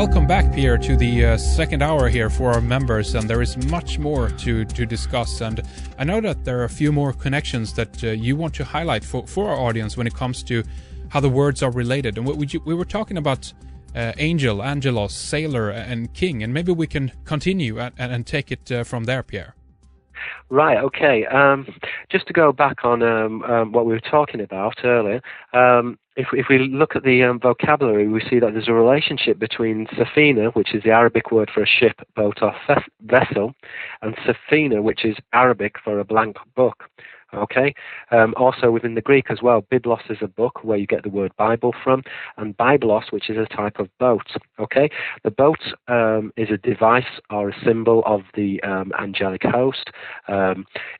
Welcome back, Pierre, to the second hour here for our members, and there is much more to discuss. And I know that there are a few more connections that you want to highlight for our audience when it comes to how the words are related. And we were talking about angel, angelos, sailor, and king, and maybe we can continue and take it from there, Pierre. Right, okay. Just to go back on what we were talking about earlier, if we look at the vocabulary, we see that there's a relationship between safina, which is the Arabic word for a ship, boat, or vessel, and safina, which is Arabic for a blank book. Okay. Also within the Greek as well, biblos is a book where you get the word Bible from, and biblos, which is a type of boat. Okay. The boat is a device or a symbol of the angelic host.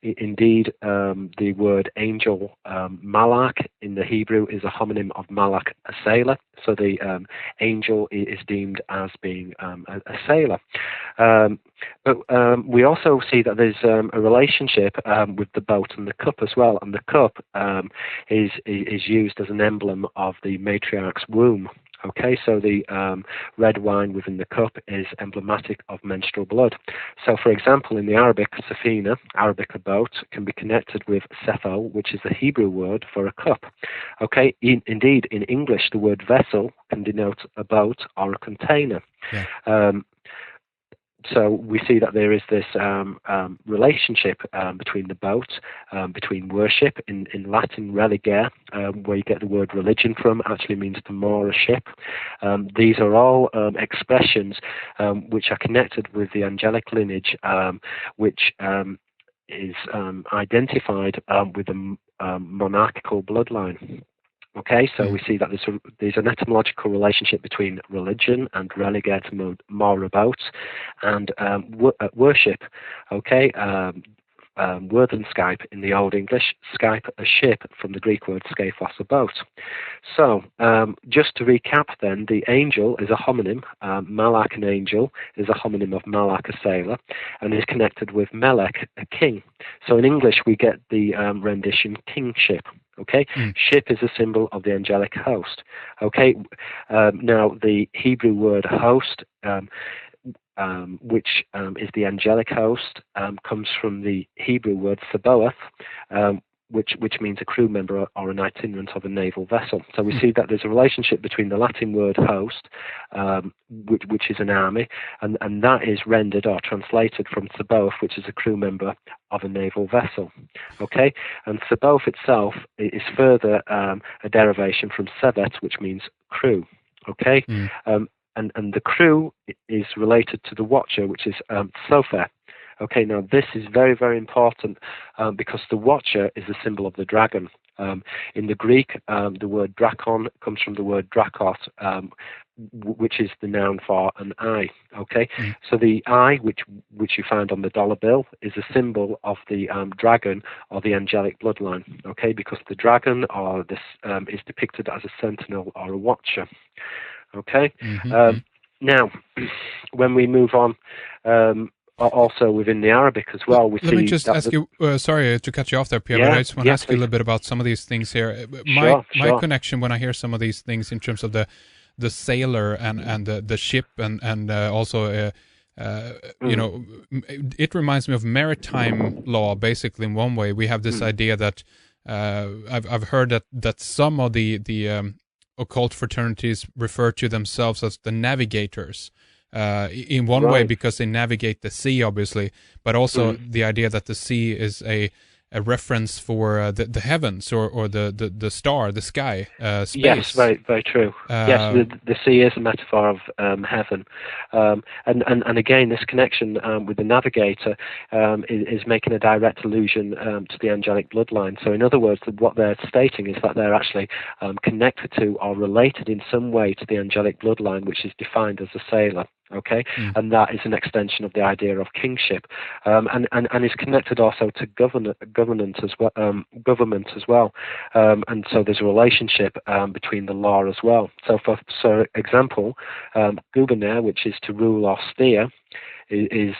Indeed, the word angel, malach, in the Hebrew is a homonym of malach, a sailor. So the angel is deemed as being a sailor. But we also see that there's a relationship with the boat and the cup as well, and the cup is used as an emblem of the matriarch's womb. Okay, so the red wine within the cup is emblematic of menstrual blood. So, for example, in the Arabic, safina, Arabic a boat, can be connected with sepho, which is the Hebrew word for a cup. Okay, indeed, in English, the word vessel can denote a boat or a container. Yeah. So we see that there is this relationship between the boat, between worship. In Latin, religare, where you get the word religion from, actually means to moor a ship. These are all expressions which are connected with the angelic lineage, which is identified with a monarchical bloodline. Okay, so we see that there's an etymological relationship between religion and religare to more about, and worship. Okay, word and Skype in the Old English, Skype a ship from the Greek word skephos, a boat. So just to recap then, the angel is a homonym, malach, an angel, is a homonym of malach, a sailor, and is connected with melech, a king. So in English we get the rendition kingship. Okay, ship is a symbol of the angelic host. Okay, now the Hebrew word host, which is the angelic host, comes from the Hebrew word saboath, which means a crew member or an itinerant of a naval vessel. So we see that there's a relationship between the Latin word host, which is an army, and that is rendered or translated from saboath, which is a crew member of a naval vessel. Okay, and saboath itself is further a derivation from sevet, which means crew. Okay, and the crew is related to the watcher, which is Sofer. Okay, now this is very, very important because the watcher is a symbol of the dragon. In the Greek, the word drakon comes from the word drakos, which is the noun for an eye. Okay, so the eye, which you find on the dollar bill, is a symbol of the dragon or the angelic bloodline. Okay, because the dragon or this is depicted as a sentinel or a watcher. Okay, now when we move on. Also within the Arabic as well, we see. Let me just ask you. Sorry to cut you off there, Pierre, but I just want to ask you a little bit about some of these things here. My connection when I hear some of these things in terms of the sailor and the ship and also you know, it reminds me of maritime law. Basically, in one way, we have this idea that I've heard that some of the occult fraternities refer to themselves as the navigators. In one way because they navigate the sea, obviously, but also the idea that the sea is a reference for the heavens or the star, the sky, space. Yes, very, very true. Yes, the sea is a metaphor of heaven. And again, this connection with the navigator is making a direct allusion to the angelic bloodline. So in other words, what they're stating is that they're actually connected to or related in some way to the angelic bloodline, which is defined as a sailor. Okay, and that is an extension of the idea of kingship, and is connected also to government as well, and so there's a relationship between the law as well. So, for example, gubernator, which is to rule or steer, is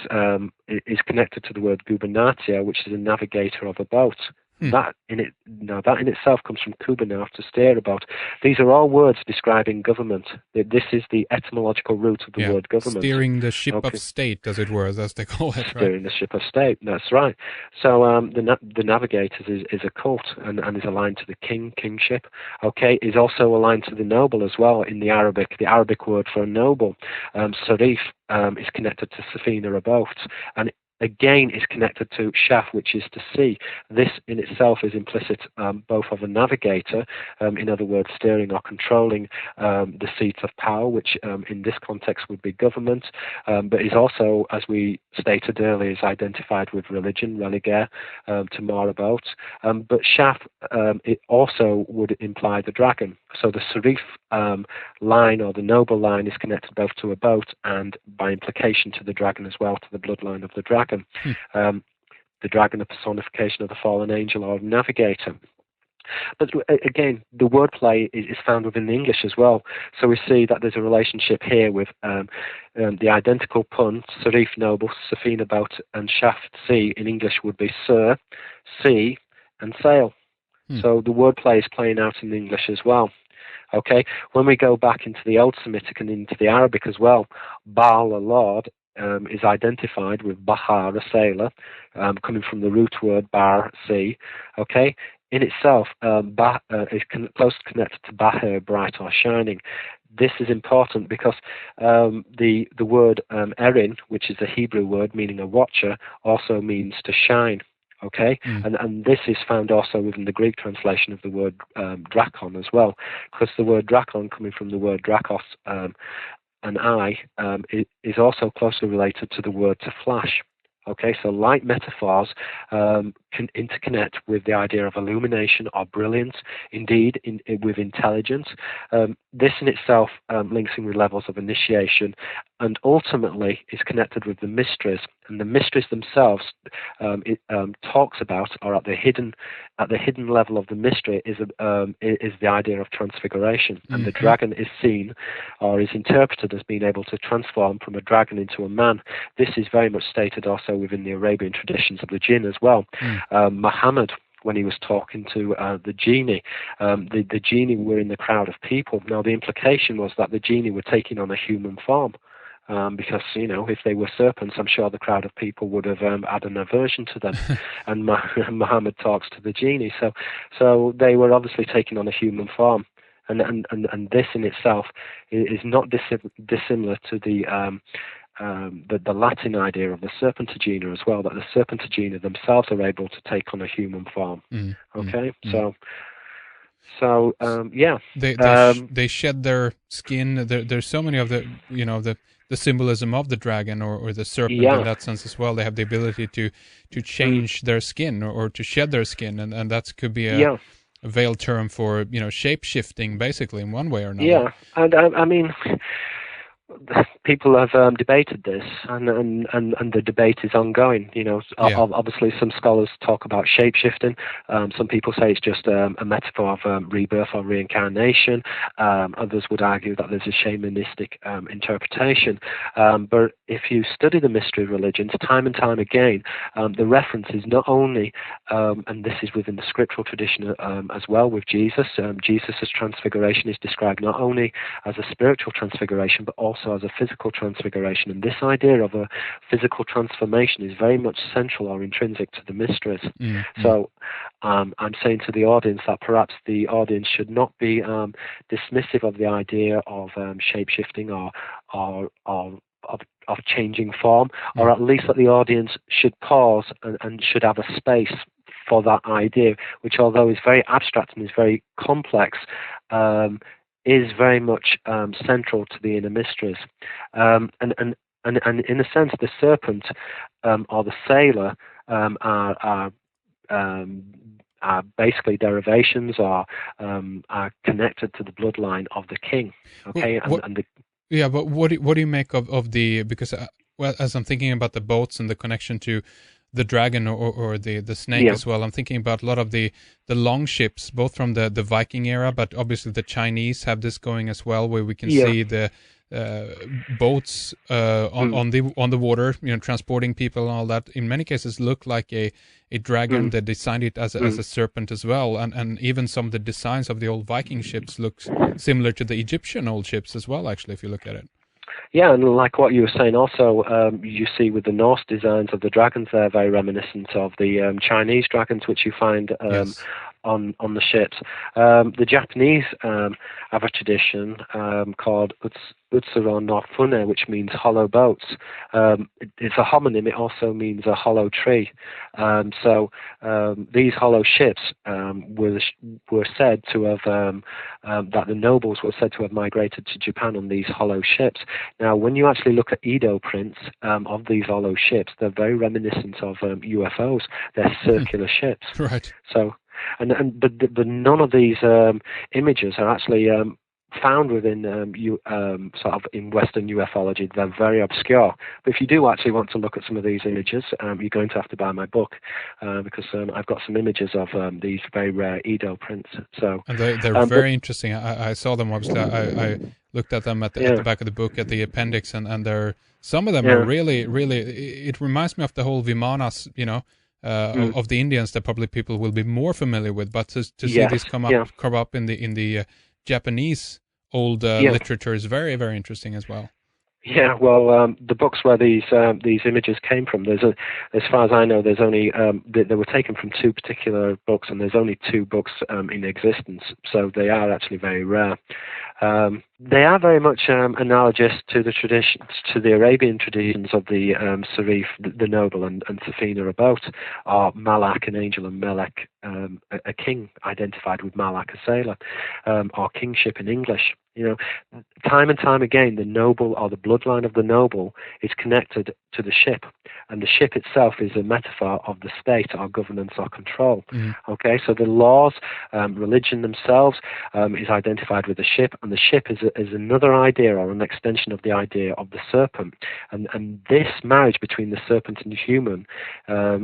connected to the word gubernatia, which is a navigator of a boat. That in itself comes from Kubernetes, to steer about. These are all words describing government. This is the etymological root of the word government. Steering the ship of state, as it were, as they call it. Steering the ship of state. That's right. So the navigator is a cult and is aligned to the kingship. Okay, is also aligned to the noble as well in the Arabic. The Arabic word for a noble, serif, is connected to Safina boats, and again is connected to shaf, which is to sea. This in itself is implicit both of a navigator, in other words, steering or controlling the seats of power, which in this context would be government, but is also, as we stated earlier, is identified with religion, religier, to Marabout. But shaf, it also would imply the dragon. So the serif line, or the noble line, is connected both to a boat and by implication to the dragon as well, to the bloodline of the dragon. The dragon, a personification of the fallen angel or navigator. But again, the wordplay is found within the English as well. So we see that there's a relationship here with the identical pun, serif noble, safina boat, and shaft sea in English would be sir, sea, and sail. So the wordplay is playing out in English as well. Okay, when we go back into the Old Semitic and into the Arabic as well, Baal, a lord, is identified with Bahar, a sailor, coming from the root word bar, sea. Okay, in itself, is closely connected to Bahar, bright or shining. This is important because the word erin, which is a Hebrew word meaning a watcher, also means to shine. Okay, and this is found also within the Greek translation of the word drakon as well, because the word drakon, coming from the word drakos, an eye, is also closely related to the word to flash. Okay, so light metaphors can interconnect with the idea of illumination or brilliance, indeed with intelligence. This in itself links in with levels of initiation, and ultimately is connected with the mysteries. And the mysteries themselves, it talks about, or at the hidden level of the mystery is the idea of transfiguration. And the dragon is seen, or is interpreted as being able to transform from a dragon into a man. This is very much stated also within the Arabian traditions of the jinn as well. Muhammad, when he was talking to the genie, the genie were in the crowd of people. Now the implication was that the genie were taking on a human form. Because, if they were serpents, I'm sure the crowd of people would have had an aversion to them. And Muhammad talks to the genie. So they were obviously taking on a human form. And this in itself is not dissimilar to the Latin idea of the serpentigina as well, that the serpentigina themselves are able to take on a human form. Okay? So yeah. They shed their skin. There's so many of the symbolism of the dragon or the serpent in that sense as well. They have the ability to change their skin or to shed their skin, and that could be a veiled term for shape-shifting, basically, in one way or another. Yeah, and I mean, people have debated this, and the debate is ongoing. Obviously, some scholars talk about shape-shifting. Some people say it's just a metaphor of rebirth or reincarnation. Others would argue that there's a shamanistic interpretation. But if you study the mystery religions, time and time again, the reference is not only, and this is within the scriptural tradition as well with Jesus. Jesus' transfiguration is described not only as a spiritual transfiguration, but also as a physical transfiguration. And this idea of a physical transformation is very much central or intrinsic to the mysteries. So I'm saying to the audience that perhaps the audience should not be dismissive of the idea of shape-shifting or of changing form, or at least that the audience should pause and should have a space for that idea, which although is very abstract and is very complex, is very much central to the inner mysteries. And in a sense, the serpent or the sailor are basically derivations or are connected to the bloodline of the king. Okay, but what do you make of the, because as I'm thinking about the boats and the connection to the dragon or the snake as well, I'm thinking about a lot of the long ships, both from the Viking era, but obviously the Chinese have this going as well, where we can see the boats on the water, transporting people and all that, in many cases look like a dragon. They designed it as a serpent as well, and even some of the designs of the old Viking ships looks similar to the Egyptian old ships as well, actually, if you look at it. Yeah, and like what you were saying also, you see with the Norse designs of the dragons, they're very reminiscent of the Chinese dragons, which you find on the ships. The Japanese have a tradition called Utsuro no Fune, which means hollow boats. It's a homonym. It also means a hollow tree. So these hollow ships were said to have that the nobles were said to have migrated to Japan on these hollow ships. Now, when you actually look at Edo prints of these hollow ships, they're very reminiscent of UFOs. They're circular ships. Right. So. But none of these images are actually found within sort of in Western ufology. They're very obscure. But if you do actually want to look at some of these images, you're going to have to buy my book because I've got some images of these very rare Edo prints. So and they're very interesting. I saw them obviously. I looked at them at the back of the book at the appendix, and they're some of them are really. It reminds me of the whole Vimanas, of the Indians that probably people will be more familiar with, but to see these come up in the Japanese old literature is very, very interesting as well. Yeah, well, the books where these images came from, as far as I know, there's only they were taken from two particular books, and there's only two books in existence, so they are actually very rare. They are very much analogous to the traditions, to the Arabian traditions of the Serif, the noble, and Safina, a boat, or Malak, an angel, and Melek, a king, identified with Malak, a sailor, or kingship in English. Time and time again, the noble or the bloodline of the noble is connected to the ship, and the ship itself is a metaphor of the state or governance or control. Okay, so the laws, religion themselves is identified with the ship, and the ship is another idea or an extension of the idea of the serpent. And this marriage between the serpent and the human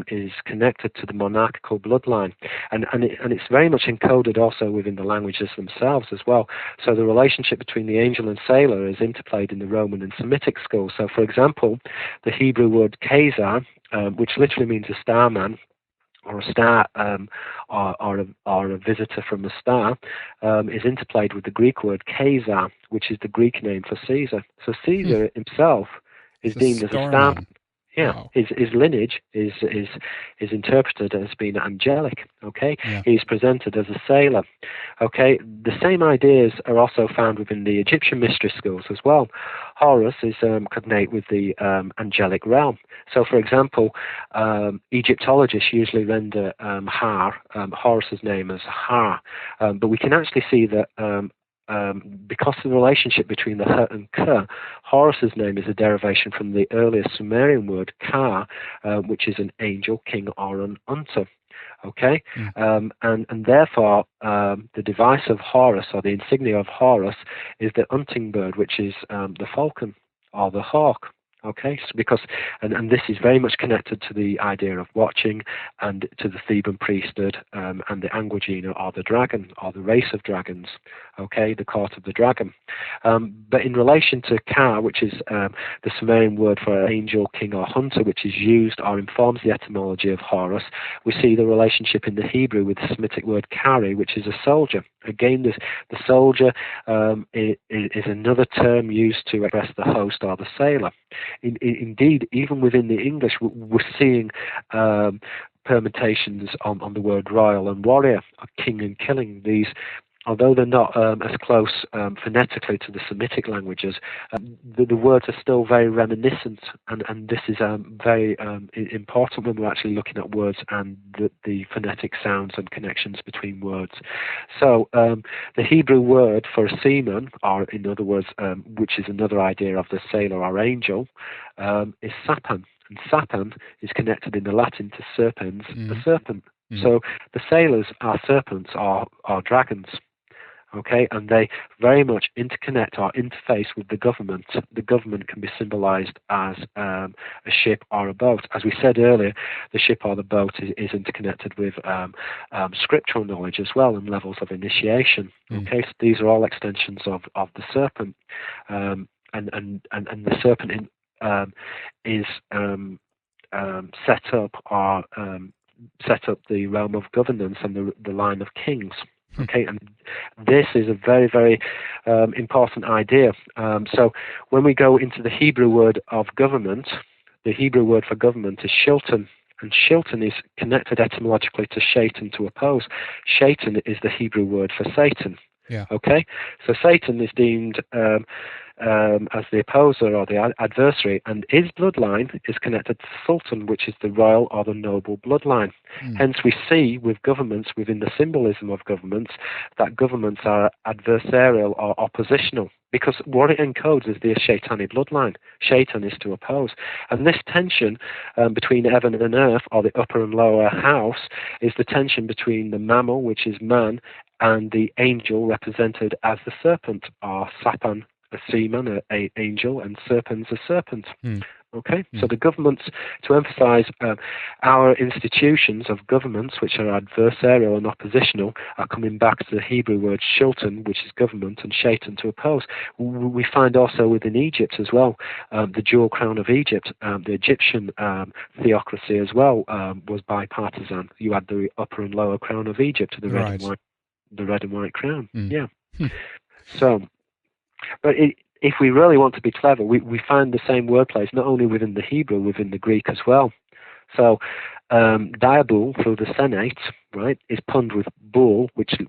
is connected to the monarchical bloodline, and it's very much encoded also within the languages themselves as well. So the relationship between the angel and sailor is interplayed in the Roman and Semitic schools. So, for example, the Hebrew word Kazar, which literally means a starman, or a star, or a visitor from a star, is interplayed with the Greek word Kazar, which is the Greek name for Caesar. So Caesar himself is deemed as a starman. Yeah, wow. His lineage is interpreted as being angelic. Okay, he's presented as a sailor. Okay, the same ideas are also found within the Egyptian mystery schools as well. Horus is cognate with the angelic realm. So, for example, Egyptologists usually render Horus's name as Ha, but we can actually see that. Because of the relationship between the H and K, Horus's name is a derivation from the earlier Sumerian word Ka, which is an angel, king, or an hunter. Okay, and therefore the device of Horus, or the insignia of Horus, is the hunting bird, which is the falcon or the hawk. Okay, so because and this is very much connected to the idea of watching, and to the Theban priesthood, and the Anguagina, or the dragon, or the race of dragons. Okay, the court of the dragon. But in relation to Ka, which is the Sumerian word for angel, king, or hunter, which is used or informs the etymology of Horus, we see the relationship in the Hebrew with the Semitic word Kari, which is a soldier. Again, the soldier is another term used to express the host or the sailor. Indeed, even within the English, we're seeing permutations on the word royal and warrior, or king and killing. These, although they're not as close phonetically to the Semitic languages, the words are still very reminiscent, and this is very important when we're actually looking at words and the phonetic sounds and connections between words. So the Hebrew word for a seaman, or in other words, which is another idea of the sailor or angel, is Sapan. And Sapan is connected in the Latin to serpens, the serpent. So the sailors are serpents or dragons. Okay, and they very much interconnect or interface with the government. The government can be symbolized as a ship or a boat. As we said earlier, the ship or the boat is interconnected with scriptural knowledge as well, and levels of initiation. Okay, so these are all extensions of the serpent. the serpent is set up the realm of governance and the line of kings. Okay, and this is a very, very important idea. So when we go into the Hebrew word of government, the Hebrew word for government is shilton, and shilton is connected etymologically to shaitan, to oppose. Shaitan is the Hebrew word for Satan. Yeah. Okay, so Satan is deemed as the opposer or the adversary, and his bloodline is connected to Sultan, which is the royal or the noble bloodline. Hence, we see with governments, within the symbolism of governments, that governments are adversarial or oppositional, because what it encodes is the Shaitani bloodline. Shaitan is to oppose. And this tension between heaven and earth, or the upper and lower house, is the tension between the mammal, which is man, and the angel, represented as the serpent, or Sapan, a seaman, an angel, and serpents, a serpent. Okay, so the governments, to emphasize our institutions of governments, which are adversarial and oppositional, are coming back to the Hebrew word shilton, which is government, and shaitan, to oppose. We find also within Egypt as well, the dual crown of Egypt, the Egyptian theocracy as well was bipartisan. You had the upper and lower crown of Egypt, the red and white crown. Yeah. So, but if we really want to be clever, we find the same wordplays not only within the Hebrew, within the Greek as well. So, diabul, through the senate, right, is punned with bull, which is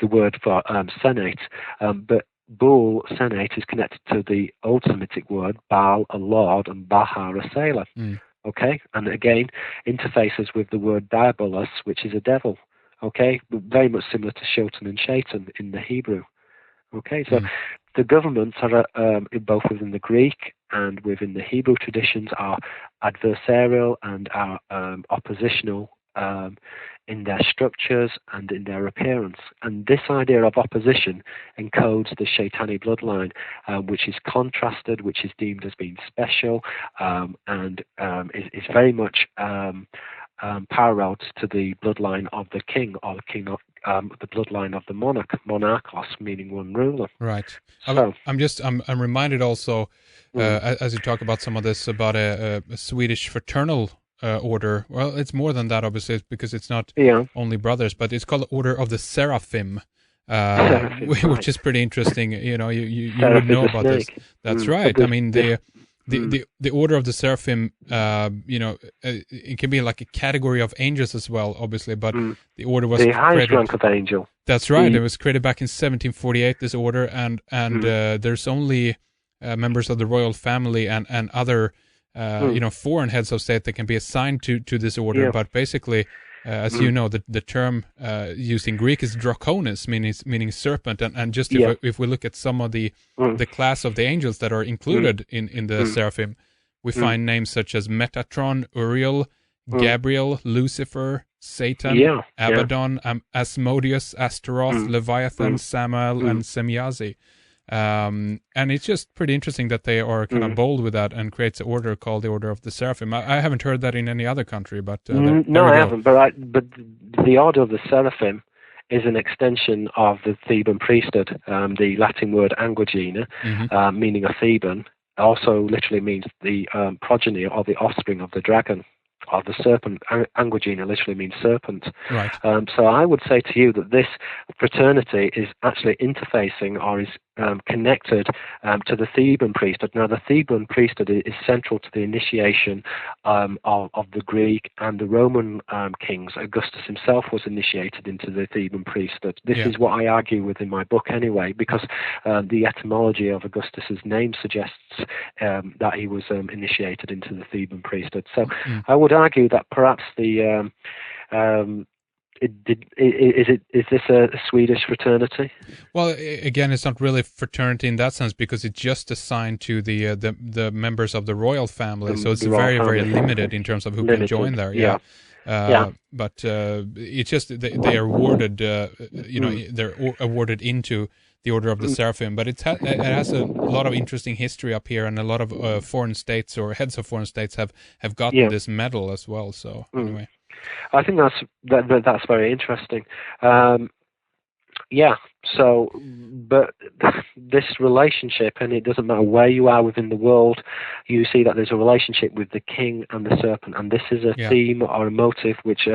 the word for senate. But bull, senate, is connected to the Old Semitic word Baal, a lord, and Bahar, a sailor. Okay, and again interfaces with the word diabolos, which is a devil. Okay, very much similar to shilton and shaitan in the Hebrew. Okay, so the governments are both within the Greek and within the Hebrew traditions are adversarial and are oppositional in their structures and in their appearance. And this idea of opposition encodes the Shaitani bloodline, which is contrasted, which is deemed as being special, and is very much parallel to the bloodline of the king, or the bloodline of the monarch, monarchos, meaning one ruler. Right. So, I'm reminded also, as you talk about some of this, about a Swedish fraternal order. Well, it's more than that, obviously, because it's not only brothers, but it's called the Order of the Seraphim. Which is pretty interesting. You know, you would know about this. That's right. I mean, the Order of the Seraphim, it can be like a category of angels as well, obviously, but the order was the highest rank of angel. That's right. It was created back in 1748, this order, and there's only members of the royal family and other foreign heads of state that can be assigned to this order. But basically, as you know, the term used in Greek is draconis, meaning serpent, and just if we look at some of the class of the angels that are included in the seraphim, we find names such as Metatron, Uriel, Gabriel, Lucifer, Satan, Abaddon, Asmodeus, Astaroth, Leviathan, Samael, and Semyazi. And it's just pretty interesting that they are kind of bold with that and creates an order called the Order of the Seraphim. I haven't heard that in any other country, but no, I haven't. But the Order of the Seraphim is an extension of the Theban priesthood. The Latin word anguigena, meaning a Theban, also literally means the progeny or the offspring of the dragon. Or the serpent. Anguigena literally means serpent. Right. So I would say to you that this fraternity is actually interfacing or is connected to the Theban priesthood. Now, the Theban priesthood is central to the initiation of the Greek and the Roman kings. Augustus himself was initiated into the Theban priesthood. This is what I argue with in my book anyway, because the etymology of Augustus's name suggests that he was initiated into the Theban priesthood. So I would argue that perhaps the is this a Swedish fraternity? Well, again, it's not really fraternity in that sense because it's just assigned to the members of the royal family, so it's very very limited in terms of who can join there. But it's just they are awarded, they're awarded into the Order of the Seraphim, but it has a lot of interesting history up here, and a lot of foreign states or heads of foreign states have gotten this medal as well. So anyway, I think that's very interesting. So, but this relationship, and it doesn't matter where you are within the world, you see that there's a relationship with the king and the serpent, and this is a theme or a motive which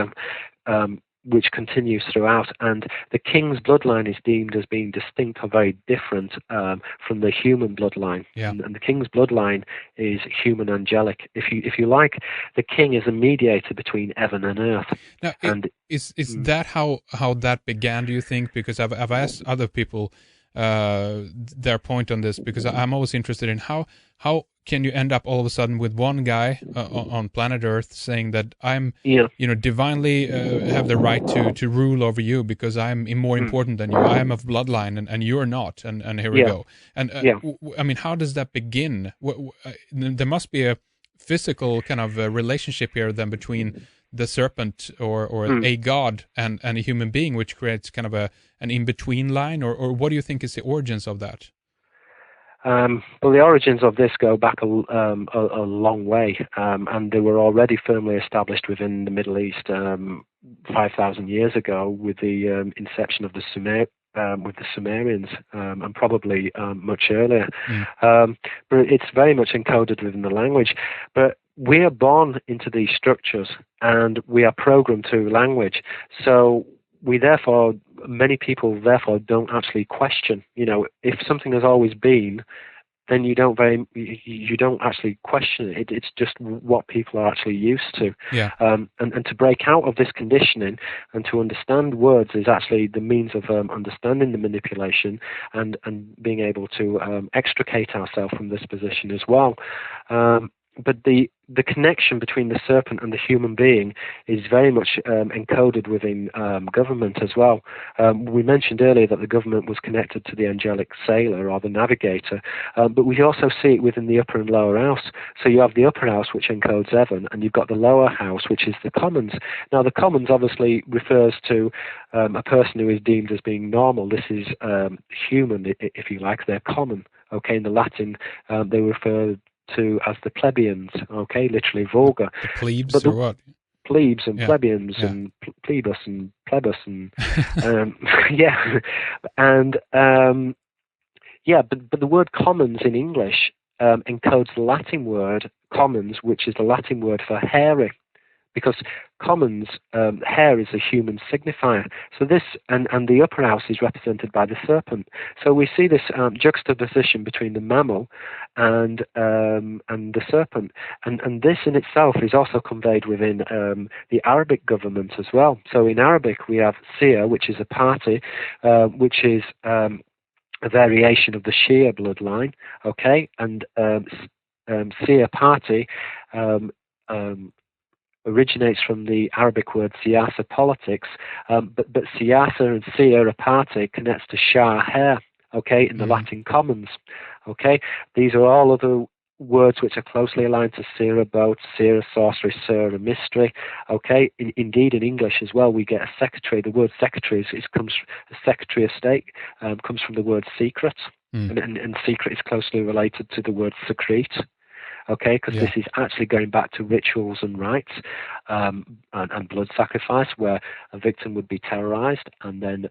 continues throughout. And the king's bloodline is deemed as being distinct or very different from the human bloodline. Yeah. And the king's bloodline is human angelic. If you like, the king is a mediator between heaven and earth. Now, is that how that began, do you think? Because I've asked other people their point on this, because I'm always interested in how can you end up all of a sudden with one guy on planet Earth saying that I'm divinely have the right to rule over you because I'm more important than you. I am of bloodline and you're not. And here we go. And I mean, how does that begin? There must be a physical kind of relationship here then between the serpent or a god and a human being, which creates kind of an in-between line, or what do you think is the origins of that? Well, the origins of this go back a long way, and they were already firmly established within the Middle East 5,000 years ago with the inception of the Sumerians, and probably much earlier. But it's very much encoded within the language. But we are born into these structures, and we are programmed through language. So many people therefore don't actually question. If something has always been, then you don't actually question it. It's just what people are actually used to. Yeah. And to break out of this conditioning and to understand words is actually the means of understanding the manipulation and being able to extricate ourselves from this position as well. But the connection between the serpent and the human being is very much encoded within government as well. We mentioned earlier that the government was connected to the angelic sailor or the navigator, but we also see it within the upper and lower house. So you have the upper house, which encodes heaven, and you've got the lower house, which is the commons. Now, the commons obviously refers to a person who is deemed as being normal. This is human, if you like. They're common. Okay, in the Latin, they refer to as the plebeians, okay, literally vulgar. The plebes or what? Plebes and plebeians and plebus and plebus and but the word commons in English encodes the Latin word commons, which is the Latin word for hairy. Because commons, hair is a human signifier. So this, and the upper house is represented by the serpent. So we see this juxtaposition between the mammal and the serpent. And this in itself is also conveyed within the Arabic government as well. So in Arabic we have Seer, which is a party, which is a variation of the Shia bloodline, okay? And Seer party originates from the Arabic word siyasa, politics, but siyasa and seer, a party, connects to Shah, hair, okay, in the Latin commons, okay? These are all other words which are closely aligned to seer, boat, seer, sorcery, sir, a mystery, okay? Indeed, in English as well, we get a secretary. The word secretary a secretary of state comes from the word secret, and secret is closely related to the word secrete. Okay, because this is actually going back to rituals and rites and blood sacrifice, where a victim would be terrorized, and then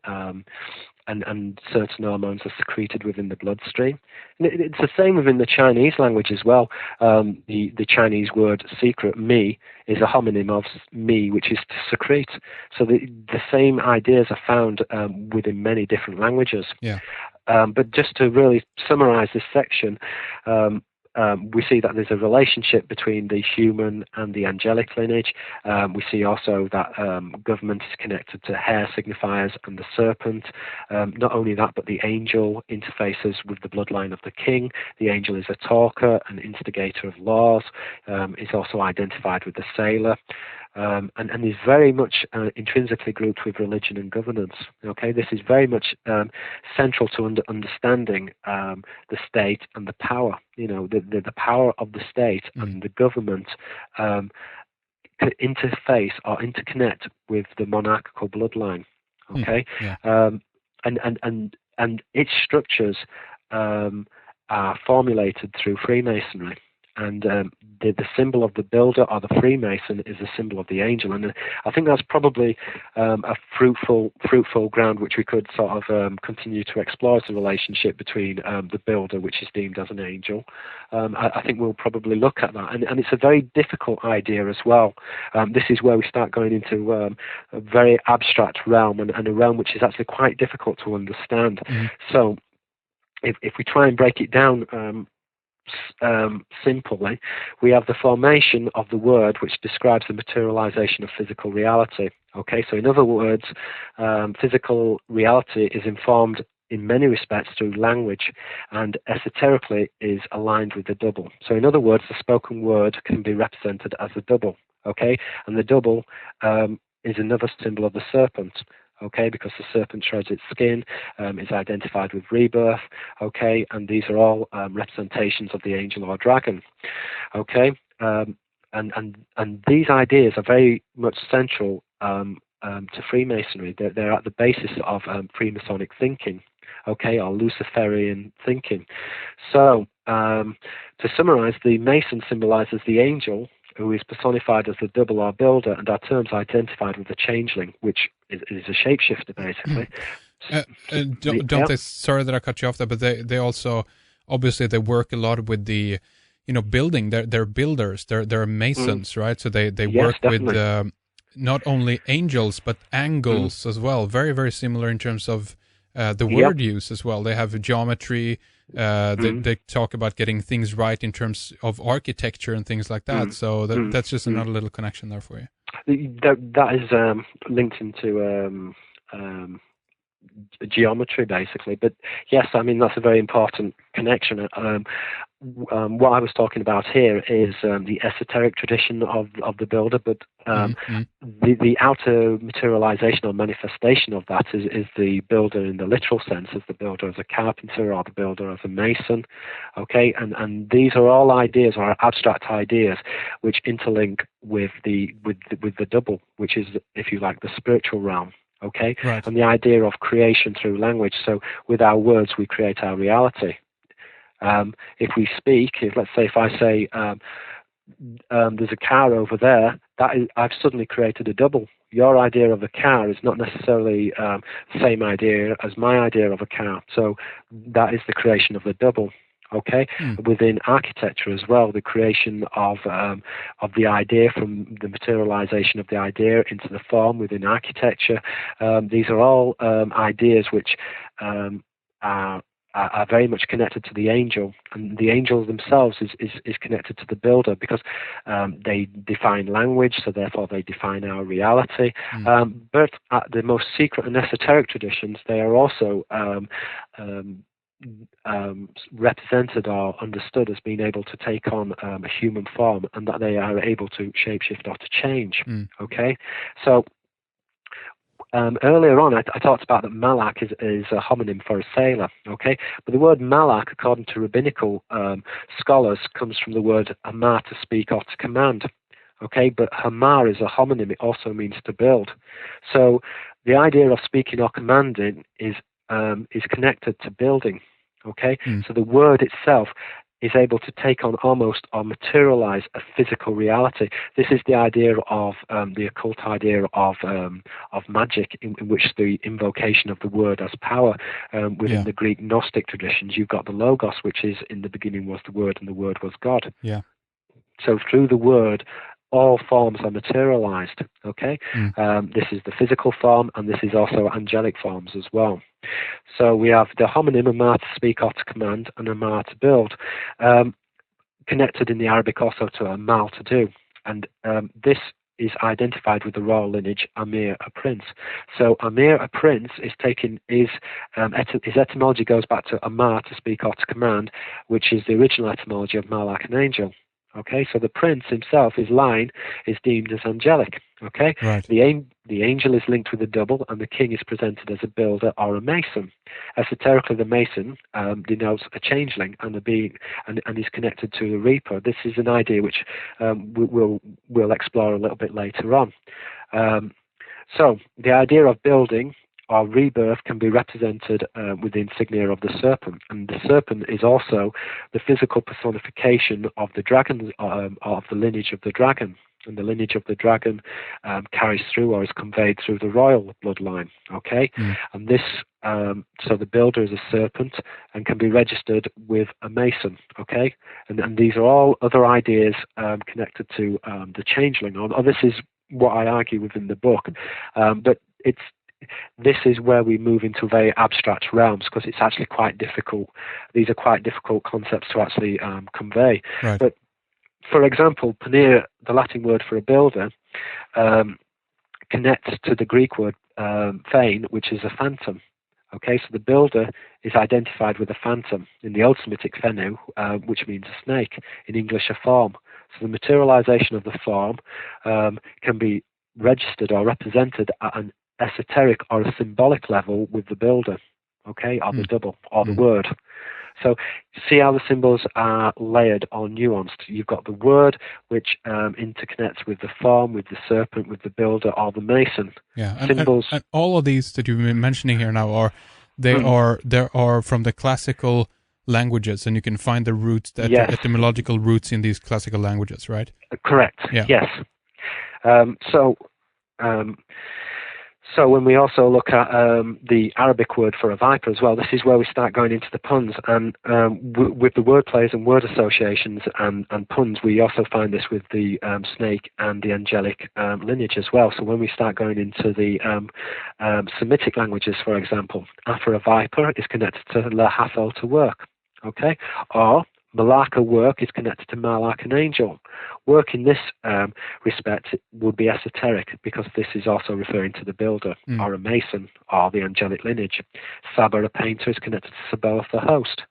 and certain hormones are secreted within the bloodstream. And it's the same within the Chinese language as well. The Chinese word secret, mi, is a homonym of mi, which is to secrete. So the same ideas are found within many different languages. Yeah. But just to really summarize this section, we see that there's a relationship between the human and the angelic lineage. We see also that government is connected to hair signifiers and the serpent. Not only that, but the angel interfaces with the bloodline of the king. The angel is a talker, an instigator of laws, is also identified with the sailor. And is very much intrinsically grouped with religion and governance. Okay, this is very much central to understanding the state and the power. The power of the state and the government interface or interconnect with the monarchical bloodline. Okay, and its structures are formulated through Freemasonry. and the symbol of the builder or the Freemason is the symbol of the angel. And I think that's probably a fruitful ground which we could sort of continue to explore, the relationship between the builder, which is deemed as an angel. I think we'll probably look at that, and it's a very difficult idea as well. This is where we start going into a very abstract realm, and a realm which is actually quite difficult to understand. So if we try and break it down simply, we have the formation of the word, which describes the materialization of physical reality. Okay, so in other words, physical reality is informed in many respects through language, and esoterically is aligned with the double. So in other words, the spoken word can be represented as a double. Okay, and the double is another symbol of the serpent. Okay, because the serpent shreds its skin, is identified with rebirth. Okay, and these are all representations of the angel or dragon. Okay, and these ideas are very much central to Freemasonry. They're at the basis of Freemasonic thinking. Okay, or Luciferian thinking. So, to summarize, the Mason symbolizes the angel, who is personified as the double or builder, and our terms identified with the changeling, which is a shapeshifter, basically. Don't they? Sorry that I cut you off there, but they also obviously they work a lot with the, building. They're builders. They're masons, right? So they work definitely with not only angels but angles as well. Very, very similar in terms of the word use as well. They have geometry. They talk about getting things right in terms of architecture and things like that. So that's just another little connection there for you. That is linked into geometry, basically. But yes, I mean, that's a very important connection. What I was talking about here is the esoteric tradition of the builder, but the outer materialization or manifestation of that is the builder in the literal sense, as the builder as a carpenter or the builder as a mason. Okay, and these are all ideas or abstract ideas which interlink with the double, which is, if you like, the spiritual realm. Okay, right. And the idea of creation through language. So with our words, we create our reality. If we speak, let's say if I say there's a car over there, I've suddenly created a double. Your idea of a car is not necessarily the same idea as my idea of a car. So that is the creation of the double. Okay, within architecture as well, the creation of the idea, from the materialization of the idea into the form within architecture. These are all ideas which are very much connected to the angel, and the angel themselves is connected to the builder, because they define language, so therefore they define our reality. But at the most secret and esoteric traditions, they are also represented or understood as being able to take on a human form, and that they are able to shapeshift or to change. Okay, so earlier on I talked about that malak is a homonym for a sailor. Okay, but the word malak, according to rabbinical scholars, comes from the word hamar, to speak or to command. Okay, but hamar is a homonym. It also means to build. So the idea of speaking or commanding is connected to building. Okay, so the word itself is able to take on almost or materialize a physical reality. This is the idea of the occult idea of magic, in which the invocation of the word as power. Within the Greek Gnostic traditions, you've got the logos, which is, in the beginning was the word, and the word was God. Yeah. So through the word, all forms are materialized. Okay, this is the physical form, and this is also angelic forms as well. So we have the homonym, hamar, to speak or to command, and hamar, to build, connected in the Arabic also to amal, to do, and this is identified with the royal lineage Amir, a prince. So Amir, a prince, his etymology goes back to hamar, to speak or to command, which is the original etymology of malak, an angel. Okay, so the prince himself, his line, is deemed as angelic. Okay, right. The angel is linked with a double, and the king is presented as a builder or a mason. Esoterically, the mason denotes a changeling and a being, and is connected to the reaper. This is an idea which we'll explore a little bit later on. So the idea of building or rebirth can be represented with the insignia of the serpent, and the serpent is also the physical personification of the dragon, of the lineage of the dragon. And the lineage of the dragon carries through or is conveyed through the royal bloodline. Okay, and this so the builder is a serpent and can be registered with a mason. Okay, and these are all other ideas connected to the changeling. Or this is what I argue within the book, but this is where we move into very abstract realms, because it's actually quite difficult. These are quite difficult concepts to actually convey. Right. But for example, paneer, the Latin word for a builder, connects to the Greek word phane, which is a phantom. Okay, so the builder is identified with a phantom. In the Old Semitic phenu, which means a snake, in English a form. So the materialization of the form can be registered or represented at an esoteric or a symbolic level with the builder, okay, or the double, or the word. So see how the symbols are layered or nuanced. You've got the word, which interconnects with the form, with the serpent, with the builder, or the mason. Yeah, Symbols. And all of these that you've been mentioning here now are from the classical languages, and you can find the roots, the etymological roots in these classical languages, right? Correct. Yeah. Yes. So when we also look at the Arabic word for a viper as well, this is where we start going into the puns. And with the word plays and word associations and puns, we also find this with the snake and the angelic lineage as well. So when we start going into the Semitic languages, for example, Afra viper is connected to Lahafel, to work, okay? Or Malaka work is connected to Malak, an angel. Work in this respect would be esoteric, because this is also referring to the builder, or a mason, or the angelic lineage. Saba, a painter, is connected to Sabaoth, the host.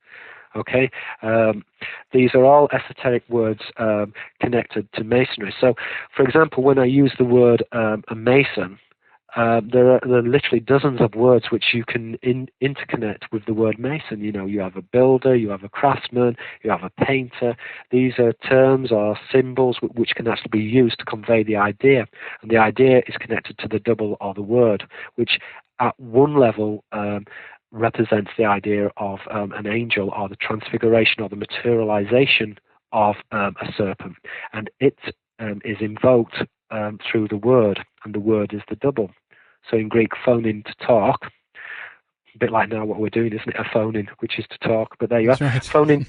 Okay, these are all esoteric words connected to masonry. So, for example, when I use the word a mason, there are literally dozens of words which you can interconnect with the word mason. You know, you have a builder, you have a craftsman, you have a painter. These are terms or symbols which can actually be used to convey the idea. And the idea is connected to the double or the word, which at one level represents the idea of an angel, or the transfiguration or the materialization of a serpent. And it is invoked through the word, and the word is the double. So in Greek, phoning, to talk, a bit like now what we're doing, isn't it? A phoning, which is to talk, but there you are. Right. Phoning,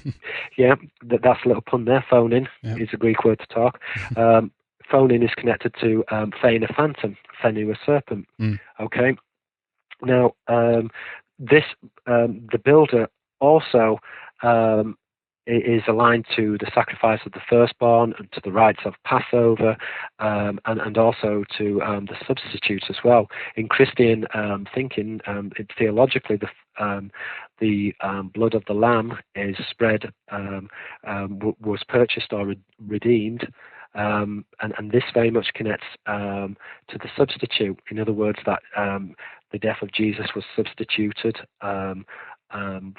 yeah, that's a little pun there. Phoning is a Greek word to talk. Phoning is connected to phane, a phantom, phenu, a serpent. Okay. Now, the builder also is aligned to the sacrifice of the firstborn, and to the rites of Passover, and also to the substitute as well. In Christian thinking, theologically, the blood of the lamb is spread, was purchased or redeemed, and this very much connects to the substitute. In other words, that the death of Jesus was substituted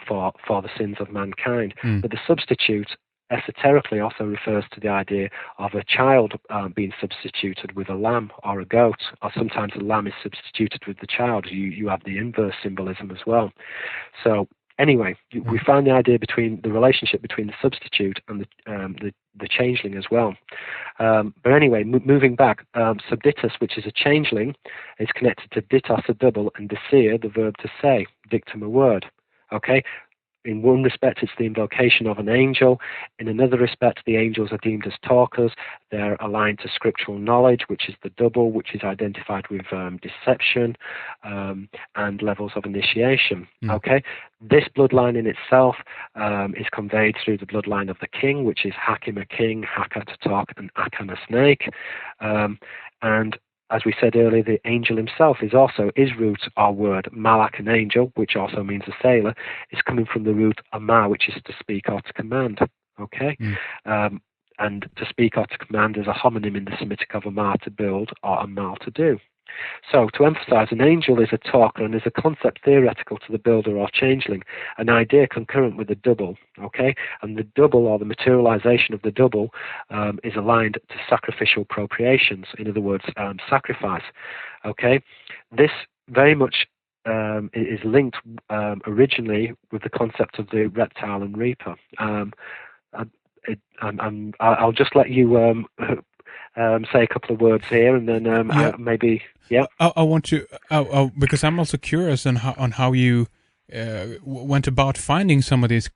for the sins of mankind. But the substitute esoterically also refers to the idea of a child being substituted with a lamb or a goat, or sometimes the lamb is substituted with the child. You have the inverse symbolism as well. So anyway, we find the idea between the relationship between the substitute and the changeling as well. But anyway, moving back, subditus, which is a changeling, is connected to ditos, a double, and desir, the verb to say, dictum, a word. Okay, in one respect, it's the invocation of an angel. In another respect, the angels are deemed as talkers. They're aligned to scriptural knowledge, which is the double, which is identified with deception and levels of initiation. Okay, this bloodline in itself is conveyed through the bloodline of the king, which is Hakim, a king, Haka, to talk, and Akan, a snake. And as we said earlier, the angel himself is also, his root or word, malak, an angel, which also means a sailor, is coming from the root amar, which is to speak or to command. Okay? And to speak or to command is a homonym in the Semitic of amar, to build, or amal, to do. So, to emphasize, an angel is a talker and is a concept theoretical to the builder or changeling, an idea concurrent with the double, okay? And the double, or the materialization of the double, is aligned to sacrificial appropriations, in other words, sacrifice, okay? This very much is linked originally with the concept of the reptile and reaper. I'll just let you say a couple of words here, and then maybe. Yeah. I want to because I'm also curious on how you went about finding some of these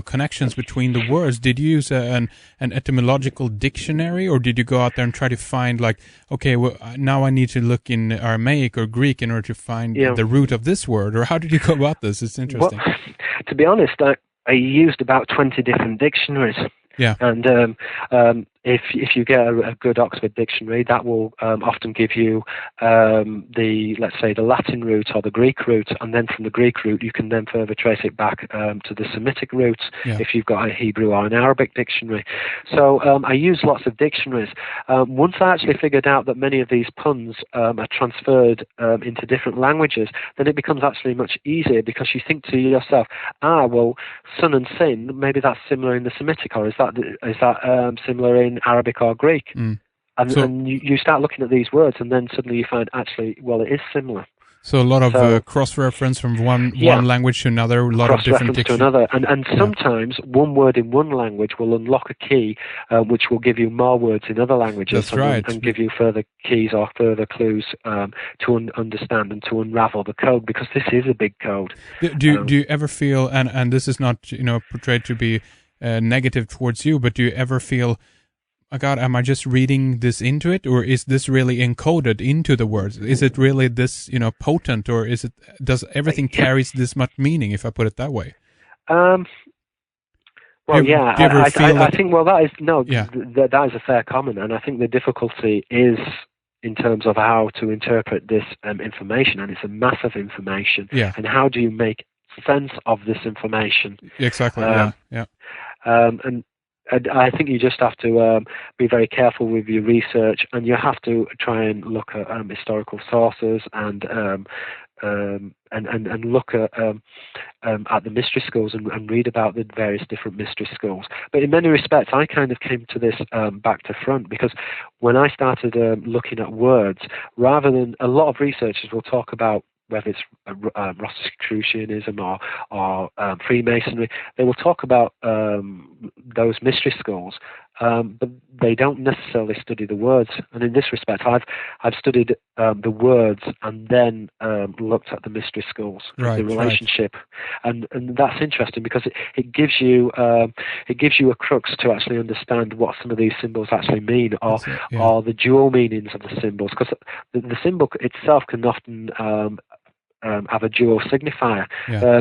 connections between the words. Did you use an etymological dictionary, or did you go out there and try to find, like, okay, well, now I need to look in Aramaic or Greek in order to find the root of this word, or how did you go about this? It's interesting. Well, to be honest, I used about 20 different dictionaries. Yeah. And if you get a good Oxford dictionary, that will often give you let's say the Latin root or the Greek root, and then from the Greek root you can then further trace it back to the Semitic roots if you've got a Hebrew or an Arabic dictionary. So I use lots of dictionaries. Once I actually figured out that many of these puns are transferred into different languages, then it becomes actually much easier, because you think to yourself, well, sun and sin, maybe that's similar in the Semitic, or is that similar in Arabic or Greek? And you start looking at these words, and then suddenly you find, actually, well, it is similar. So a lot of cross-reference from one language to another, a lot of different dictionaries. To another. And sometimes one word in one language will unlock a key which will give you more words in other languages. That's right. And give you further keys or further clues to understand and to unravel the code, because this is a big code. Do you ever feel, and this is not portrayed to be negative towards you, but do you ever feel, oh God, am I just reading this into it, or is this really encoded into the words? Is it really this, potent, or does everything carries this much meaning, if I put it that way? I think, that is a fair comment, and I think the difficulty is in terms of how to interpret this information, and it's a massive information, and how do you make sense of this information? Exactly, and I think you just have to be very careful with your research, and you have to try and look at historical sources and look at the mystery schools and read about the various different mystery schools. But in many respects, I kind of came to this back to front, because when I started looking at words, rather than, a lot of researchers will talk about whether it's Rosicrucianism or Freemasonry, they will talk about those mystery schools, but they don't necessarily study the words. And in this respect, I've studied the words and then looked at the mystery schools, the relationship, and that's interesting, because it gives you a crux to actually understand what some of these symbols actually mean, or the dual meanings of the symbols, because the symbol itself can often have a dual signifier.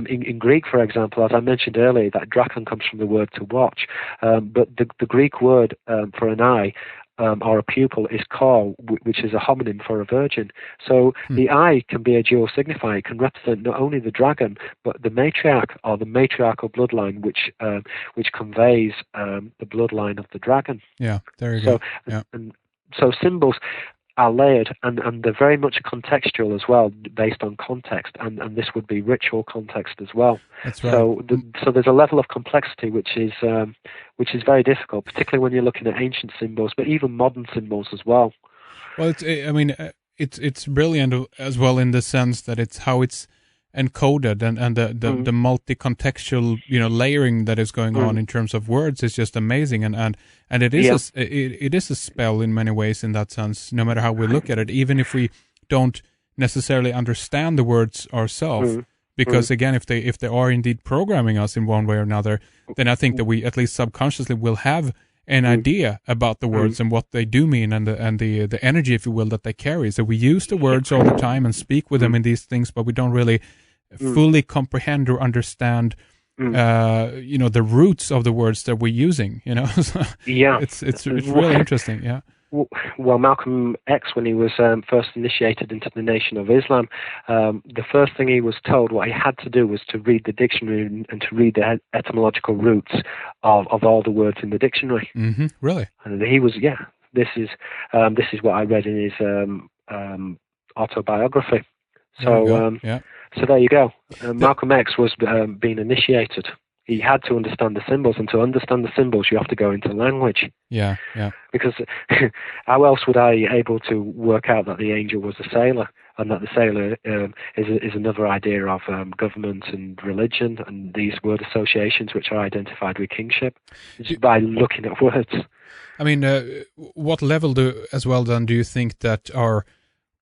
In Greek, for example, as I mentioned earlier, that drakon comes from the word to watch, but the Greek word for an eye or a pupil is kor, which is a homonym for a virgin. So the eye can be a dual signifier. It can represent not only the dragon, but the matriarch or the matriarchal bloodline, which conveys the bloodline of the dragon. Yeah, there you go. So symbols are layered, and they're very much contextual as well, based on context, and this would be ritual context as well. That's right. So there's a level of complexity which is very difficult, particularly when you're looking at ancient symbols, but even modern symbols as well. Well, it's brilliant as well, in the sense that it's how it's encoded, and the multi-contextual layering that is going on in terms of words is just amazing, and it is it is a spell in many ways, in that sense, no matter how we look at it, even if we don't necessarily understand the words ourselves, because again, if they are indeed programming us in one way or another, then I think that we, at least subconsciously, will have an idea about the words and what they do mean, and the energy, if you will, that they carry. So we use the words all the time and speak with them in these things, but we don't really fully comprehend or understand the roots of the words that we're using, So it's really interesting. Well, Malcolm X, when he was first initiated into the Nation of Islam, the first thing he was told, what he had to do, was to read the dictionary and to read the etymological roots of all the words in the dictionary. Really? And he was, this is what I read in his autobiography. So there you go. Malcolm X was being initiated. He had to understand the symbols, and to understand the symbols, you have to go into language. Because how else would I able to work out that the angel was a sailor? and that the sailor is another idea of government and religion, and these word associations which are identified with kingship, just by looking at words. I mean, what level do you think that our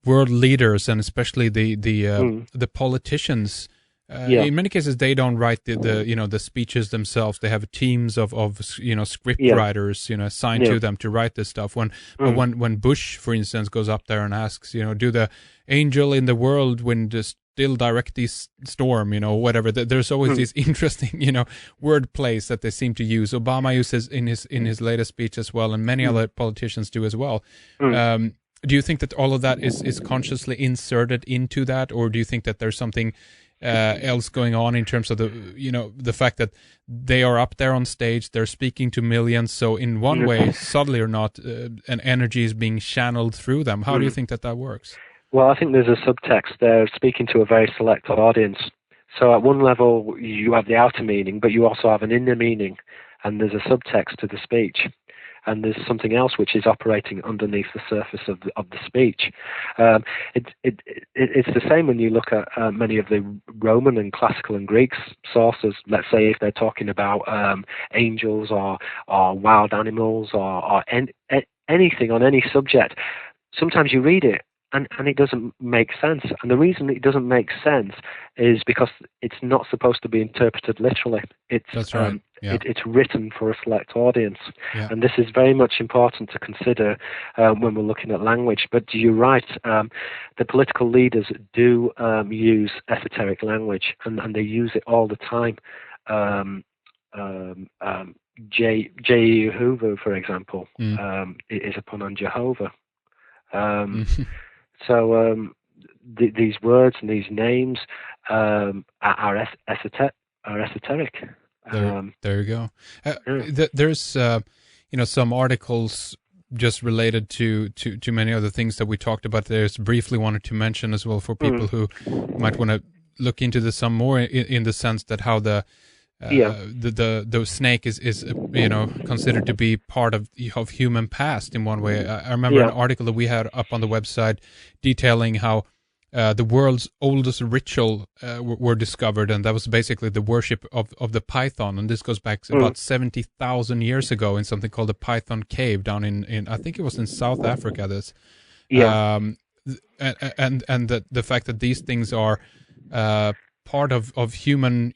world leaders, and especially the politicians, in many cases they don't write the speeches themselves. They have teams of script writers assigned to them to write this stuff. But when Bush, for instance, goes up there and asks, do the angel in the world wind still direct this storm, whatever. There's always these interesting, word plays that they seem to use. Obama uses in his latest speech as well, and many other politicians do as well. Do you think that all of that is consciously inserted into that, or do you think that there's something else going on in terms of the fact that they are up there on stage, they're speaking to millions, so in one way, subtly or not, an energy is being channeled through them? How do you think that works? Well, I think there's a subtext. They're speaking to a very select audience. So at one level, you have the outer meaning, but you also have an inner meaning, and there's a subtext to the speech. And there's something else which is operating underneath the surface of the speech. It's the same when you look at many of the Roman and classical and Greek sources. Let's say if they're talking about angels or wild animals or anything on any subject, sometimes you read it and it doesn't make sense. And the reason it doesn't make sense is because it's not supposed to be interpreted literally. That's right. It's written for a select audience. Yeah. And this is very much important to consider when we're looking at language. But you're right, the political leaders do use esoteric language, and they use it all the time. J.E. Hoover, for example, is upon on Jehovah. So these words and these names are esoteric. There you go. There's some articles just related to many other things that we talked about. There's briefly wanted to mention as well for people who might want to look into this some more in the sense that how the snake is considered to be part of human past in one way. I remember an article that we had up on the website detailing how the world's oldest ritual were discovered, and that was basically the worship of the python. And this goes back about 70,000 years ago in something called the Python Cave down in I think it was in South Africa. And the fact that these things are part of human,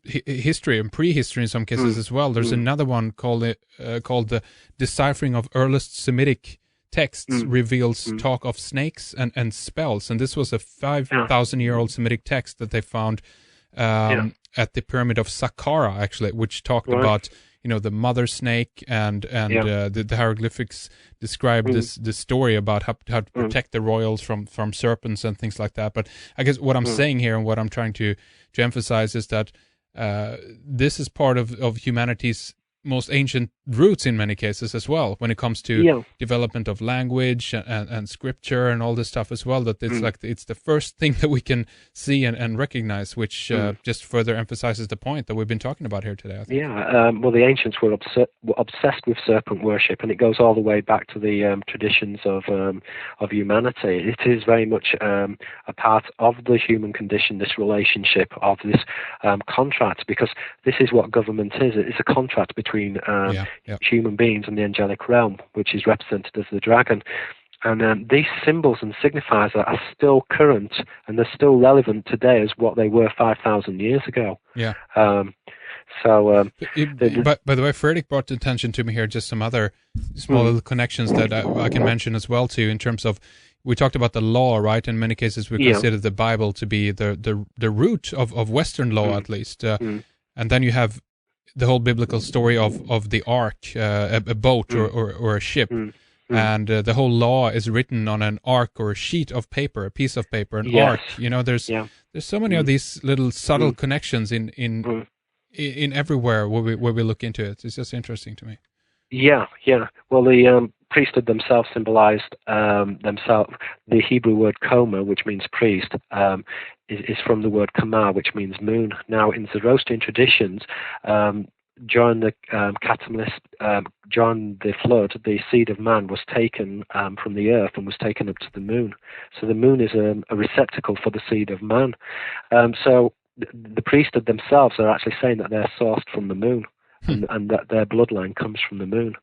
history and prehistory in some cases as well. There's another one called the Deciphering of Earliest Semitic Texts reveals talk of snakes and spells, and this was a 5,000-year-old Semitic text that they found at the pyramid of Saqqara, actually, which talked about the mother snake, and the hieroglyphics described this story about how to protect the royals from serpents and things like that. But I guess what I'm saying here and what I'm trying to emphasize is that this is part of humanity's most ancient roots in many cases as well, when it comes to development of language and scripture and all this stuff as well, that it's it's the first thing that we can see and recognize, which just further emphasizes the point that we've been talking about here today, I think. Well, the ancients were obsessed with serpent worship, and it goes all the way back to the traditions of humanity. It is very much a part of the human condition, this relationship of this contract, because this is what government is. It's a contract between human beings and the angelic realm, which is represented as the dragon. And these symbols and signifiers are still current, and they're still relevant today as what they were 5,000 years ago. Yeah. By the way, Fredrik brought attention to me here just some other small little connections that I can mention as well too, in terms of, we talked about the law, right? In many cases we consider the Bible to be the root of Western law, at least. And then you have the whole biblical story of the ark, a boat or a ship. And the whole law is written on an ark or a sheet of paper, a piece of paper, an ark. There's so many of these little subtle connections in everywhere where we look into it. It's just interesting to me. Well, the priesthood themselves symbolized the Hebrew word koma, which means priest, is from the word kama, which means moon. Now, in Zoroastrian traditions, during the catalyst, during the flood, the seed of man was taken from the earth and was taken up to the moon. So the moon is a receptacle for the seed of man. So the priesthood themselves are actually saying that they're sourced from the moon, and that their bloodline comes from the moon.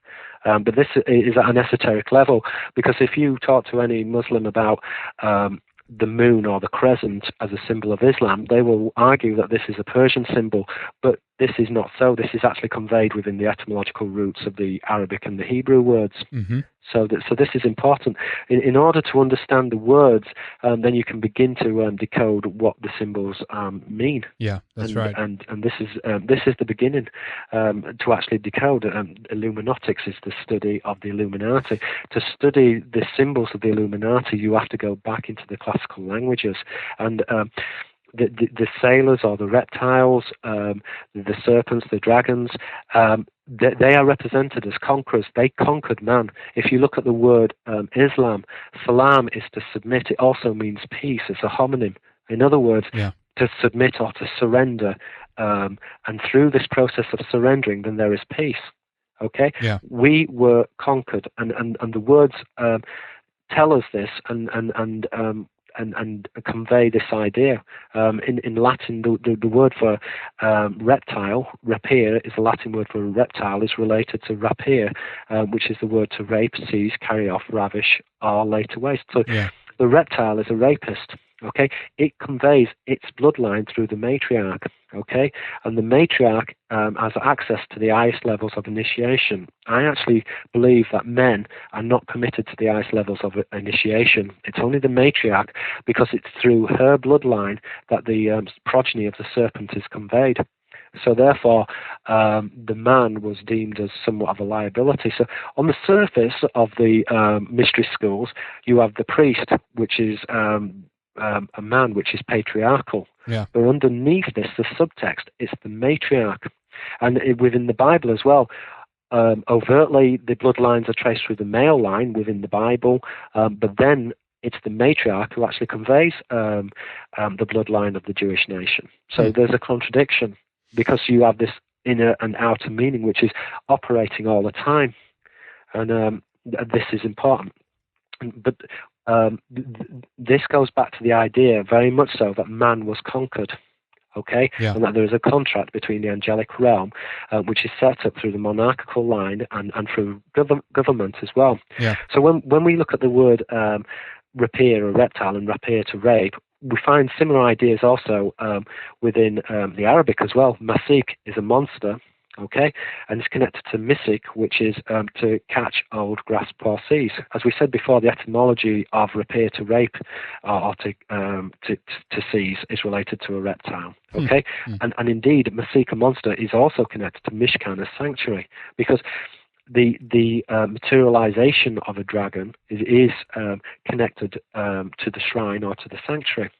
But this is at an esoteric level, because if you talk to any Muslim about the moon or the crescent as a symbol of Islam, they will argue that this is a Persian symbol, but this is not so. This is actually conveyed within the etymological roots of the Arabic and the Hebrew words. Mm-hmm. So this is important. In order to understand the words, then you can begin to decode what the symbols mean. Yeah, that's right. And this is the beginning to actually decode. Illuminautics is the study of the Illuminati. To study the symbols of the Illuminati, you have to go back into the classical languages, and the sailors or the reptiles, the serpents, the dragons, they are represented as conquerors. They conquered man. If you look at the word Islam, salam is to submit. It also means peace. It's a homonym. In other words, to submit or to surrender. And through this process of surrendering, then there is peace. Okay? Yeah. We were conquered, and the words tell us this, and convey this idea. In Latin, the word for reptile, rapere, is the Latin word for reptile, is related to rapere, which is the word to rape, seize, carry off, ravish, or lay to waste. So the reptile is a rapist. Okay, it conveys its bloodline through the matriarch. Okay, and the matriarch has access to the highest levels of initiation. I actually believe that men are not permitted to the highest levels of initiation. It's only the matriarch, because it's through her bloodline that the progeny of the serpent is conveyed. So therefore, the man was deemed as somewhat of a liability. So on the surface of the mystery schools, you have the priest, which is a man, which is patriarchal. Yeah. But underneath this, the subtext, it's the matriarch. And within the Bible as well, overtly, the bloodlines are traced through the male line within the Bible, but then it's the matriarch who actually conveys the bloodline of the Jewish nation. So there's a contradiction, because you have this inner and outer meaning which is operating all the time. And this is important. But this goes back to the idea, very much so, that man was conquered, okay? Yeah. And that there is a contract between the angelic realm, which is set up through the monarchical line and through government as well. Yeah. So when we look at the word rapere or reptile and rapere to rape, we find similar ideas also within the Arabic as well. Masik is a monster. Okay, and it's connected to misik, which is to catch, hold, grasp, or seize. As we said before, the etymology of rapere to rape or to seize is related to a reptile. Okay, and indeed, masik, a monster, is also connected to mishkan, a sanctuary, because the materialization of a dragon is connected to the shrine or to the sanctuary.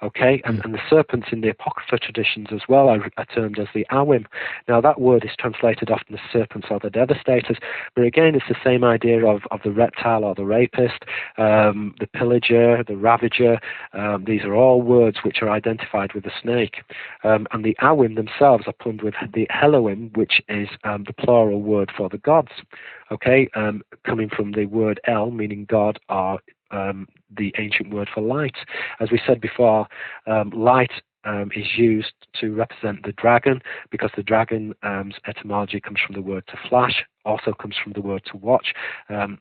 Okay, and the serpents in the Apocrypha traditions as well are termed as the awim. Now, that word is translated often as serpents or the devastators, but again, it's the same idea of the reptile or the rapist, the pillager, the ravager. These are all words which are identified with the snake. And the awim themselves are punned with the Elohim, which is the plural word for the gods. Okay, coming from the word El, meaning God, or the ancient word for light. As we said before, light is used to represent the dragon, because the dragon's etymology comes from the word to flash, also comes from the word to watch.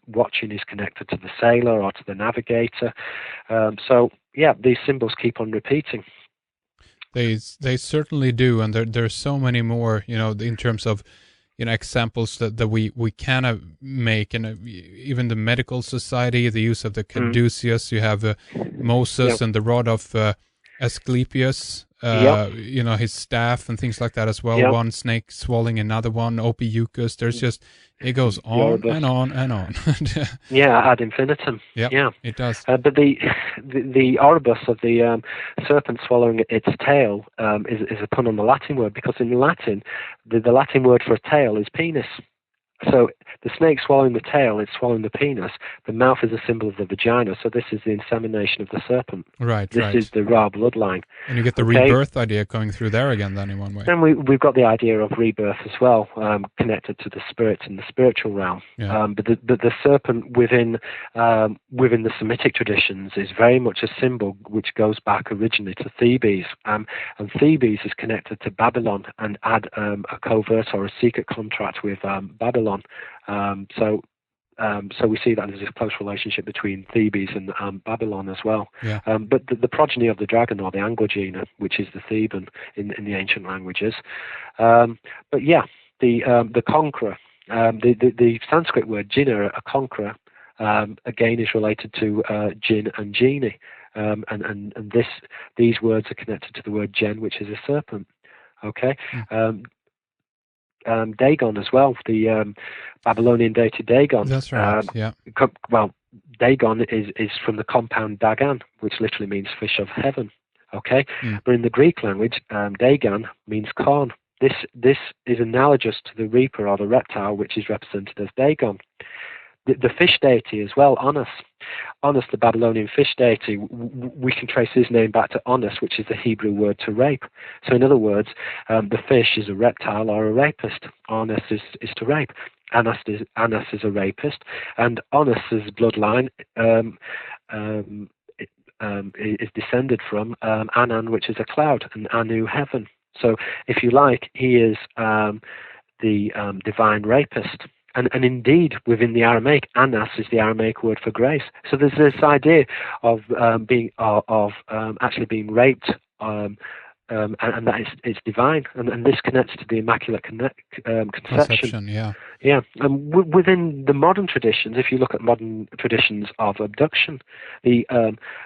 Watching is connected to the sailor or to the navigator. So, yeah, these symbols keep on repeating. They certainly do, and there's so many more, in terms of examples that we cannot make, and even the medical society, the use of the caduceus. You have Moses and the rod of Asclepius, his staff and things like that as well. Yep. One snake swallowing another one, Ophiuchus. There's just, it goes on and on and on. Ad infinitum. Yep, yeah, it does. But the oribus of the serpent swallowing its tail is a pun on the Latin word, because in Latin, the Latin word for a tail is penis. So the snake swallowing the tail, it's swallowing the penis. The mouth is a symbol of the vagina. So this is the insemination of the serpent. Right, This is the Ra bloodline. And you get the rebirth idea going through there again, then, in one way. Then we've got the idea of rebirth as well, connected to the spirit in the spiritual realm. Yeah. But the serpent within the Semitic traditions is very much a symbol which goes back originally to Thebes. And Thebes is connected to Babylon and had a covert or a secret contract with Babylon. So we see that there's a close relationship between Thebes and Babylon as well. Yeah. But the progeny of the dragon, or the Angogena, which is the Theban in the ancient languages. But yeah, the conqueror, the Sanskrit word jinna, a conqueror, again is related to jinn and genie. And these words are connected to the word gen, which is a serpent. Okay. Dagon as well, the Babylonian deity Dagon. That's right. Yeah. Well, Dagon is from the compound Dagan, which literally means fish of heaven. Okay, but in the Greek language, Dagon means corn. This is analogous to the reaper or the reptile, which is represented as Dagon. The fish deity as well, Onus. Onus, the Babylonian fish deity, we can trace his name back to Onus, which is the Hebrew word to rape. So in other words, the fish is a reptile or a rapist. Onus is to rape. Annas is a rapist. And Onus's bloodline is descended from Anan, which is a cloud, and Anu, heaven. So if you like, he is the divine rapist. And indeed, within the Aramaic, Annas is the Aramaic word for grace. So there's this idea of actually being raped, and that it's divine, and this connects to the Immaculate Conception. Yeah. Yeah, and within the modern traditions, if you look at modern traditions of abduction, the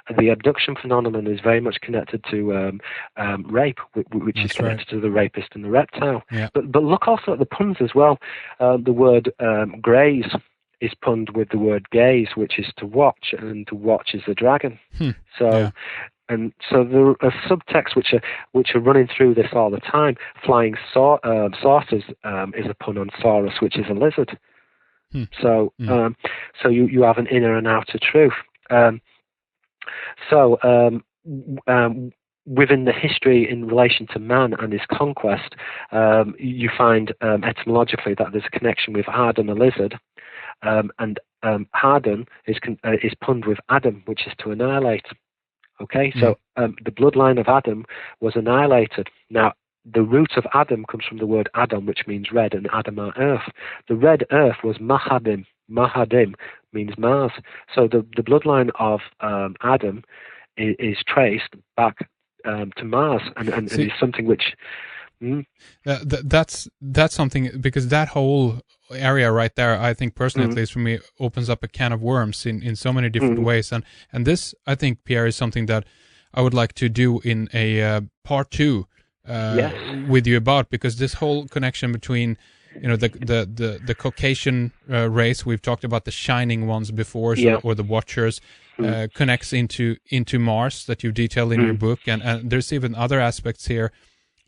abduction phenomenon is very much connected to rape, which is connected to the rapist and the reptile. Yeah. But look also at the puns as well. The word graze is punned with the word gaze, which is to watch, and to watch is the dragon. So. Yeah. And so there are subtexts which are running through this all the time. Flying saucers is a pun on saurus, which is a lizard. So so you have an inner and outer truth. Within the history in relation to man and his conquest, you find etymologically that there's a connection with Arden, a lizard, and Harden is punned with Adam, which is to annihilate. Okay, so the bloodline of Adam was annihilated. Now, the root of Adam comes from the word Adam, which means red, and Adama, earth. The red earth was Mahadim. Mahadim means Mars. So the bloodline of Adam is traced back to Mars, and is something which... That's something, because that whole area right there, I think personally, at least for me, opens up a can of worms in so many different ways. And this, I think, Pierre, is something that I would like to do in a part 2 with you about, because this whole connection between, the Caucasian race, we've talked about the shining ones before, or the Watchers, connects into Mars that you detail in your book, and there's even other aspects here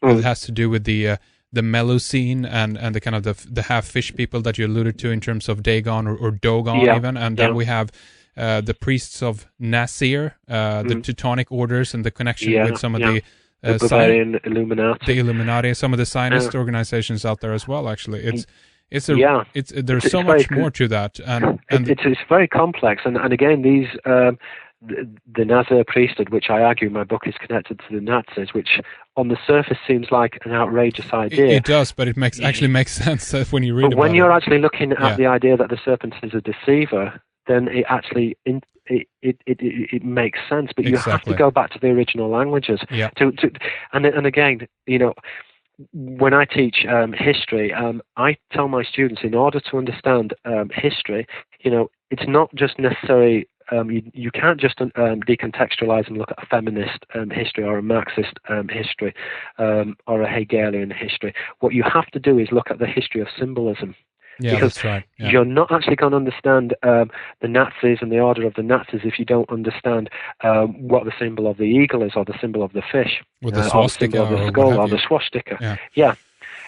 that has to do with the Melusine and the kind of the half fish people that you alluded to in terms of Dagon or Dogon even, and then we have the priests of Nasir, the Teutonic orders, and the connection with some of the Bavarian Illuminati, some of the Zionist organizations out there as well. Actually, there's so much more to that, and it's very complex, and again these. The Nazir priesthood, which I argue in my book is connected to the Nazis, which on the surface seems like an outrageous idea. It does, but it actually makes sense when you read about it. But when you're actually looking at the idea that the serpent is a deceiver, then it actually it makes sense. But you have to go back to the original languages. Yeah. And again, when I teach history, I tell my students, in order to understand history, it's not just necessary. You can't just decontextualize and look at a feminist history or a Marxist history or a Hegelian history. What you have to do is look at the history of symbolism. Yeah, because that's right. Yeah. You're not actually going to understand the Nazis and the order of the Nazis if you don't understand what the symbol of the eagle is, or the symbol of the fish, or the swastika, or the skull, or the swastika. Yeah.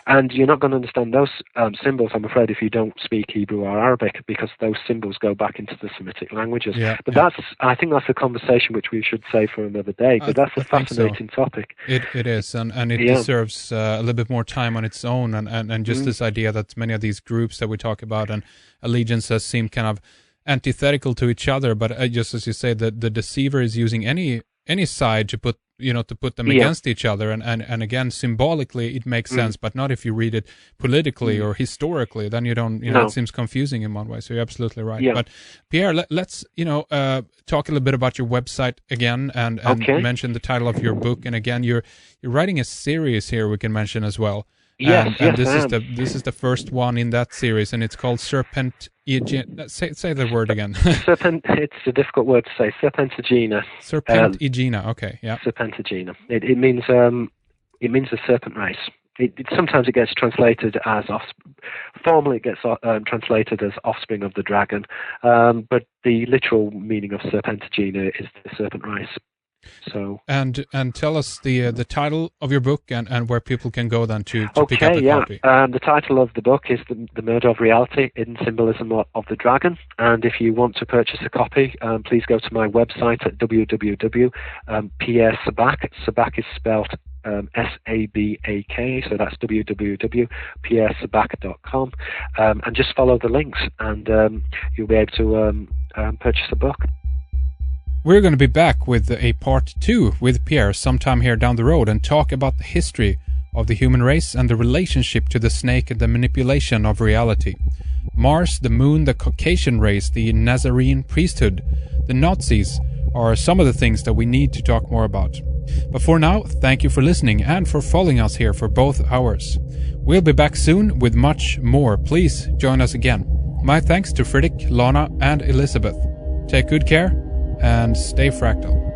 And you're not going to understand those symbols, I'm afraid, if you don't speak Hebrew or Arabic, because those symbols go back into the Semitic languages. But I think that's a conversation which we should save for another day. But that's a fascinating topic. It is, and it deserves a little bit more time on its own, and just this idea that many of these groups that we talk about and allegiances seem kind of antithetical to each other. But just as you say, the deceiver is using any side to put them against each other, and again, symbolically it makes sense, but not if you read it politically or historically. Then you don't, it seems confusing in one way. So you're absolutely right. But Pierre, let's talk a little bit about your website again, and mention the title of your book. And again, you're writing a series here we can mention as well. And this is the first one in that series, and it's called Serpent. Say the word again. Serpent. It's a difficult word to say. Serpentagina. Serpentagina. Okay. Yeah. Serpentagina. It means the serpent race. Sometimes it gets translated as formally it gets translated as offspring of the dragon, but the literal meaning of Serpentagina is the serpent race. So and tell us the title of your book and where people can go then to pick up a copy. The title of the book is the Murder of Reality: Hidden Symbolism of the Dragon. And if you want to purchase a copy, please go to my website at www.pierresabak. Sabak is spelled S-A-B-A-K, so that's www.pierresabak.com, and just follow the links, and you'll be able to purchase the book. We're going to be back with a part 2 with Pierre sometime here down the road and talk about the history of the human race and the relationship to the snake and the manipulation of reality. Mars, the moon, the Caucasian race, the Nazarene priesthood, the Nazis are some of the things that we need to talk more about. But for now, thank you for listening and for following us here for both hours. We'll be back soon with much more. Please join us again. My thanks to Fredrik, Lana, and Elizabeth. Take good care and stay fractal.